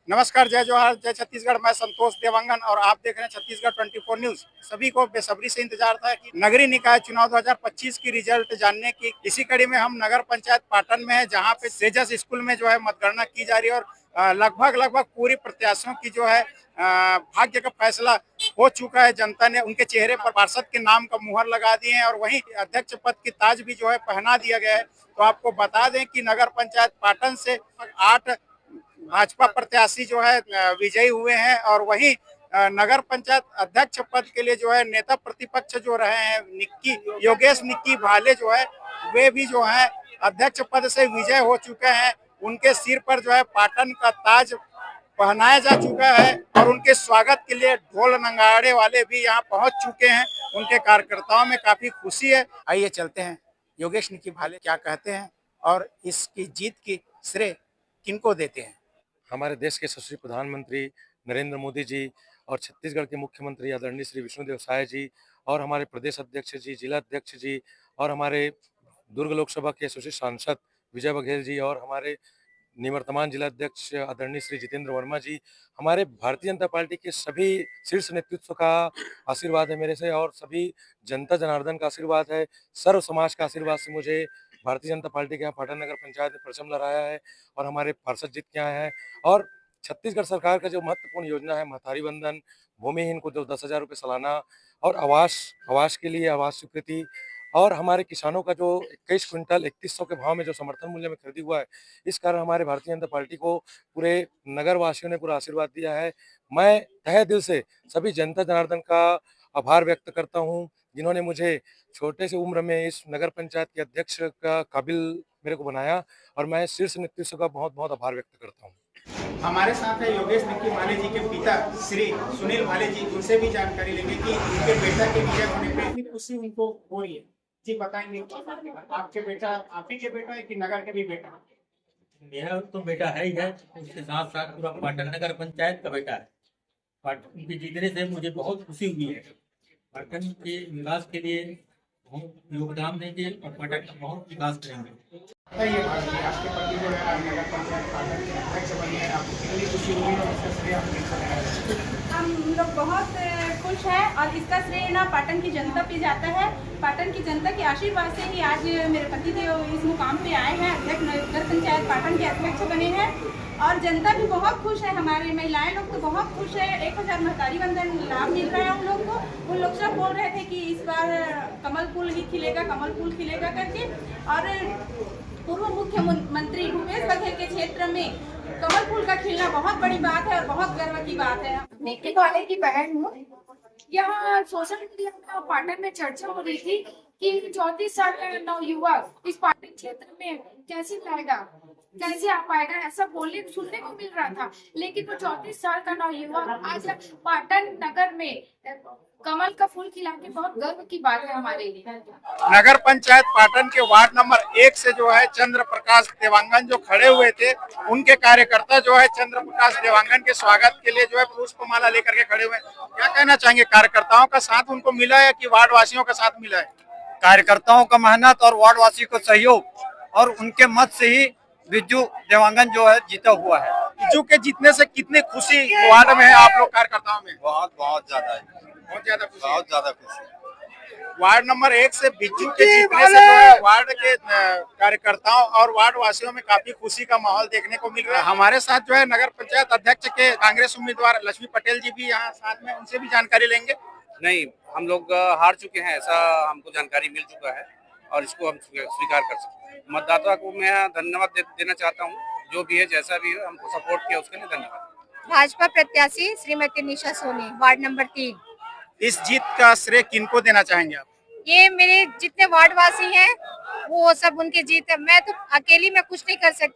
नमस्कार, जय जोहार, जय छत्तीसगढ़। मैं संतोष देवांगन और आप देख रहे हैं छत्तीसगढ़ 24 न्यूज। सभी को बेसब्री से इंतजार था कि नगरीय निकाय चुनाव 2025 की रिजल्ट जानने की। इसी कड़ी में हम नगर पंचायत पाटन में है, जहां पे तेजस स्कूल में जो है मतगणना की जा रही है और लगभग पूरी प्रत्याशियों की जो है भाग्य का फैसला हो चुका है। जनता ने उनके चेहरे पर पार्षद के नाम का मुहर लगा दिए हैं और वहीं अध्यक्ष पद की ताज भी जो है पहना दिया गया है। तो आपको बता दें कि नगर पंचायत पाटन से 8 भाजपा प्रत्याशी जो है विजयी हुए हैं और वहीं नगर पंचायत अध्यक्ष पद के लिए जो है नेता प्रतिपक्ष जो रहे हैं निक्की योगेश निक्की भाले जो है वे भी जो है अध्यक्ष पद से विजय हो चुके हैं। उनके सिर पर जो है पाटन का ताज पहनाया जा चुका है और उनके स्वागत के लिए ढोल नगाड़े वाले भी यहाँ पहुंच चुके हैं। उनके कार्यकर्ताओं में काफी खुशी है। आइए चलते हैं, योगेश निक्की भाले क्या कहते हैं और इसकी जीत की श्रेय किनको देते हैं। हमारे देश के यशस्वी प्रधानमंत्री नरेंद्र मोदी जी और छत्तीसगढ़ के मुख्यमंत्री आदरणीय श्री विष्णुदेव साय जी और हमारे प्रदेश अध्यक्ष जी, जिला अध्यक्ष जी और हमारे दुर्ग लोकसभा के यशस्वी सांसद विजय बघेल जी और हमारे निवर्तमान जिला अध्यक्ष आदरणीय श्री जितेंद्र वर्मा जी, हमारे भारतीय जनता पार्टी के सभी शीर्ष नेतृत्व का आशीर्वाद है मेरे से और सभी जनता जनार्दन का आशीर्वाद है। सर्व समाज का आशीर्वाद से मुझे भारतीय जनता पार्टी के यहाँ पाटन नगर पंचायत में परचम लहराया है और हमारे पार्षद जीत के आए हैं। और छत्तीसगढ़ सरकार का जो महत्वपूर्ण योजना है महतारी बंधन, भूमिहीन को जो 10,000 रुपये सालाना और आवास आवास के लिए आवास स्वीकृति और हमारे किसानों का जो 21 क्विंटल 3100 के भाव में जो समर्थन मूल्य में खरीदी हुआ है, इस कारण हमारे भारतीय जनता पार्टी को पूरे नगर वासियों ने पूरा आशीर्वाद दिया है। मैं तहे दिल से सभी जनता जनार्दन का आभार व्यक्त करता हूँ, जिन्होंने मुझे छोटे से उम्र में इस नगर पंचायत के अध्यक्ष का काबिल मेरे को बनाया और मैं शीर्ष नेतृत्व का बहुत बहुत आभार व्यक्त करता हूँ। हमारे साथ है योगेश निक्की भाले जी के पिता श्री सुनील भाले जी। उनसे भी जानकारी लेंगे कि उनके बेटा के विजय होने पे कितनी खुशी उनको हो रही है। जी बताएंगे, आपके बेटा आप ही के बेटा है कि नगर के भी बेटा? मेरा तो बेटा है ही है, उसके साथ साथ पूरा पाटन नगर पंचायत का बेटा है। पाटन के जीतने से मुझे बहुत खुशी हुई है। पाटन के विकास के लिए बहुत योगदान देंगे और पाटन का बहुत विकास करेंगे। बताइए भाभी, आपके पति जो है आज नगर पंचायत पाटन के अध्यक्ष बने हैं, आपको कितनी खुशी हुई और उसका श्रेय आप किसको देंगे? हम लोग बहुत खुश हैं और इसका श्रेय ना पाटन की जनता पे जाता है। पाटन की जनता के आशीर्वाद से ही आज मेरे पति देव इस मुकाम पे आए हैं, अध्यक्ष नगर पंचायत पाटन के अध्यक्ष बने हैं और जनता भी बहुत खुश है। हमारे महिलाएं लोग तो बहुत खुश है। 1000 महतारी बंधन लाभ मिल रहा है उन लोग को। उन लोग सब बोल रहे थे कि इस बार कमल फूल ही खिलेगा, कमल फूल खिलेगा करके। और पूर्व मुख्यमंत्री भूपेश बघेल के क्षेत्र में कमल फूल का खिलना बहुत बड़ी बात है और बहुत गर्व की बात है। निक्की भाले की बहन हूँ। यहाँ सोशल मीडिया में पाटन में चर्चा हो रही थी कि 34 साल का नवयुवक इस पाटन क्षेत्र में कैसे लाएगा, कैसे आ पाएगा, ऐसा बोलने सुनने को मिल रहा था। लेकिन वो 34 साल का नवयुवक आज पाटन नगर में कमल का फूल खिला के बहुत गर्व की बात है हमारे लिए। नगर पंचायत पाटन के वार्ड नंबर 1 से जो है चंद्र प्रकाश देवांगन जो खड़े हुए थे, उनके कार्यकर्ता जो है चंद्र प्रकाश देवांगन के स्वागत के लिए जो है पुष्पमाला लेकर के खड़े हुए। क्या कहना चाहेंगे, कार्यकर्ताओं का साथ उनको मिला है कि वार्ड वासियों का साथ मिला है? कार्यकर्ताओं का मेहनत और वार्ड वासी को सहयोग और उनके मत से ही बिज्जू देवांगन जो है जीता हुआ है। बिज्जू के जीतने से कितनी खुशी वार्ड में है आप लोग कार्यकर्ताओं में? बहुत ज्यादा है, बहुत ज्यादा खुशी। बहुत ज्यादा खुशी। वार्ड नंबर 1 से बिज्जू के जीतने से जो है वार्ड के कार्यकर्ताओं और वार्ड वासियों में काफी खुशी का माहौल देखने को मिल रहा है। हमारे साथ जो है नगर पंचायत अध्यक्ष के कांग्रेस उम्मीदवार लक्ष्मी पटेल जी भी यहाँ साथ में, उनसे भी जानकारी लेंगे। नहीं, हम लोग हार चुके हैं, ऐसा हमको जानकारी मिल चुका है और इसको हम स्वीकार कर सकते हैं। मतदाता को मैं धन्यवाद देना चाहता हूँ, जो भी है जैसा भी है हमको सपोर्ट किया उसके लिए धन्यवाद। भाजपा प्रत्याशी श्रीमती निशा सोनी, वार्ड नंबर 3। इस जीत का श्रेय किनको देना चाहेंगे आप? ये मेरे जितने वार्ड वासी हैं वो सब उनकी जीत है। मैं तो अकेली में कुछ नहीं कर सकती।